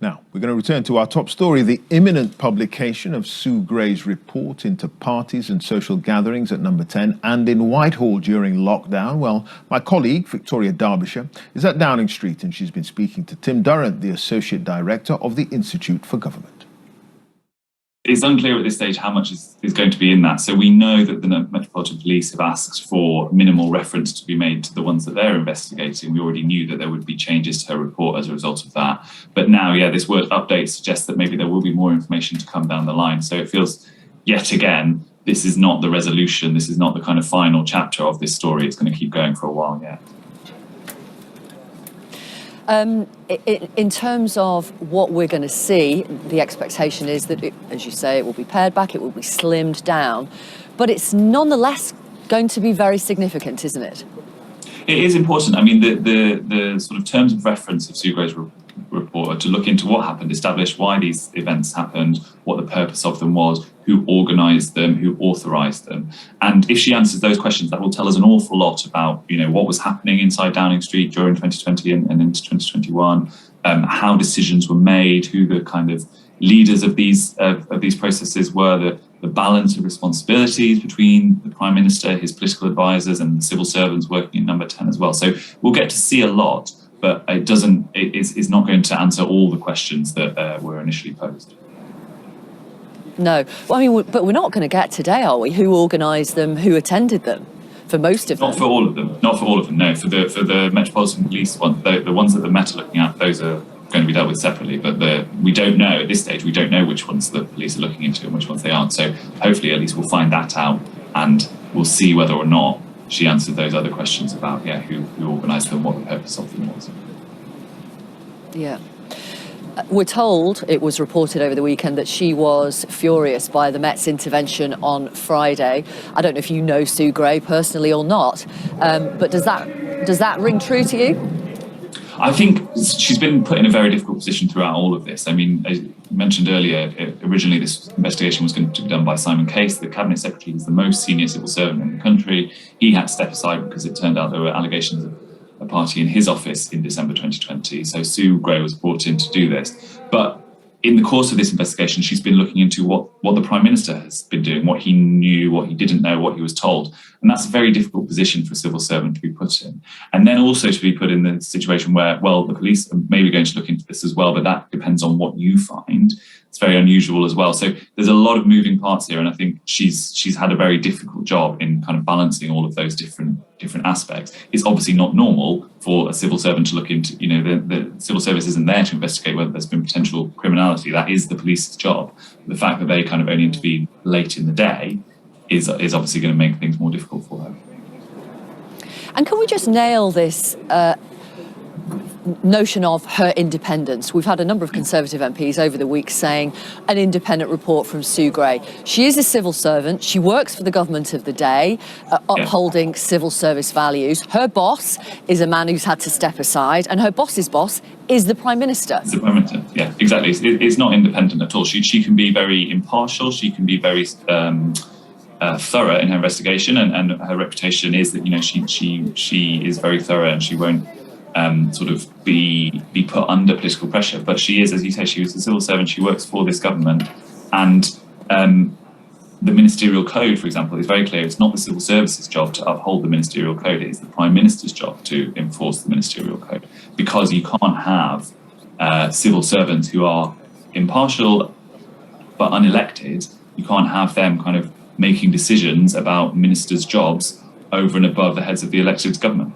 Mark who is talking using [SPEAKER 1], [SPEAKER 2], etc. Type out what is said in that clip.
[SPEAKER 1] Now, we're going to return to our top story, the imminent publication of Sue Gray's report into parties and social gatherings at Number 10 and in Whitehall during lockdown. Well, my colleague, Victoria Derbyshire, is at Downing Street and she's been speaking to Tim Durrant, the Associate Director of the Institute for Government.
[SPEAKER 2] It's unclear at this stage how much is going to be in that. So we know that the Metropolitan Police have asked for minimal reference to be made to the ones that they're investigating. We already knew that there would be changes to her report as a result of that. But now, this word update suggests that maybe there will be more information to come down the line. So it feels, yet again, this is not the resolution. This is not the kind of final chapter of this story. It's going to keep going for a while yet.
[SPEAKER 3] In terms of what we're going to see, the expectation is that, as you say, it will be pared back, it will be slimmed down, but it's nonetheless going to be very significant, isn't it?
[SPEAKER 2] It is important. I mean, the sort of terms of reference of Sue Gray's report are to look into what happened, establish why these events happened, what the purpose of them was, who organised them, who authorised them. And if she answers those questions, that will tell us an awful lot about, what was happening inside Downing Street during 2020 and into 2021, how decisions were made, who the kind of leaders of these processes were, the balance of responsibilities between the Prime Minister, his political advisors and the civil servants working in Number 10 as well. So we'll get to see a lot, but it's not going to answer all the questions that were initially posed.
[SPEAKER 3] No. Well, but we're not going to get today, are we? Who organised them, who attended them? For most of them?
[SPEAKER 2] Not for all of them. Not for all of them, no. For the Metropolitan Police one, the ones that the Met are looking at, those are going to be dealt with separately. But we don't know, at this stage, we don't know which ones the police are looking into and which ones they aren't. So hopefully at least we'll find that out and we'll see whether or not she answered those other questions about, who organised them, what the purpose of them was.
[SPEAKER 3] Yeah. We're told, it was reported over the weekend, that she was furious by the Met's intervention on Friday. I don't know if you know Sue Gray personally or not, but does that ring true to you?
[SPEAKER 2] I think she's been put in a very difficult position throughout all of this. I mean, as you mentioned earlier, originally this investigation was going to be done by Simon Case, the Cabinet Secretary. He's the most senior civil servant in the country. He had to step aside because it turned out there were allegations of a party in his office in December 2020. So Sue Gray was brought in to do this. But in the course of this investigation, she's been looking into what the Prime Minister has been doing, what he knew, what he didn't know, what he was told. And that's a very difficult position for a civil servant to be put in. And then also to be put in the situation where, well, the police are maybe going to look into this as well, but that depends on what you find. It's very unusual as well. So there's a lot of moving parts here. And I think she's had a very difficult job in kind of balancing all of those different aspects. It's obviously not normal for a civil servant to look into, the civil service isn't there to investigate whether there's been potential criminality. That is the police's job. The fact that they kind of only intervene late in the day is obviously going to make things more difficult for her.
[SPEAKER 3] And can we just nail this notion of her independence? We've had a number of Conservative MPs over the week saying an independent report from Sue Gray. She is a civil servant. She works for the government of the day, upholding civil service values. Her boss is a man who's had to step aside, and her boss's boss is the Prime Minister.
[SPEAKER 2] It's the Prime Minister, yeah, exactly. It's not independent at all. She can be very impartial. She can be very thorough in her investigation, and her reputation is that she is very thorough and she won't sort of be put under political pressure. But she is, as you say, she was a civil servant. She works for this government, and the ministerial code, for example, is very clear. It's not the civil service's job to uphold the ministerial code. It is the Prime Minister's job to enforce the ministerial code, because you can't have civil servants who are impartial but unelected. You can't have them kind of making decisions about ministers' jobs over and above the heads of the elected government.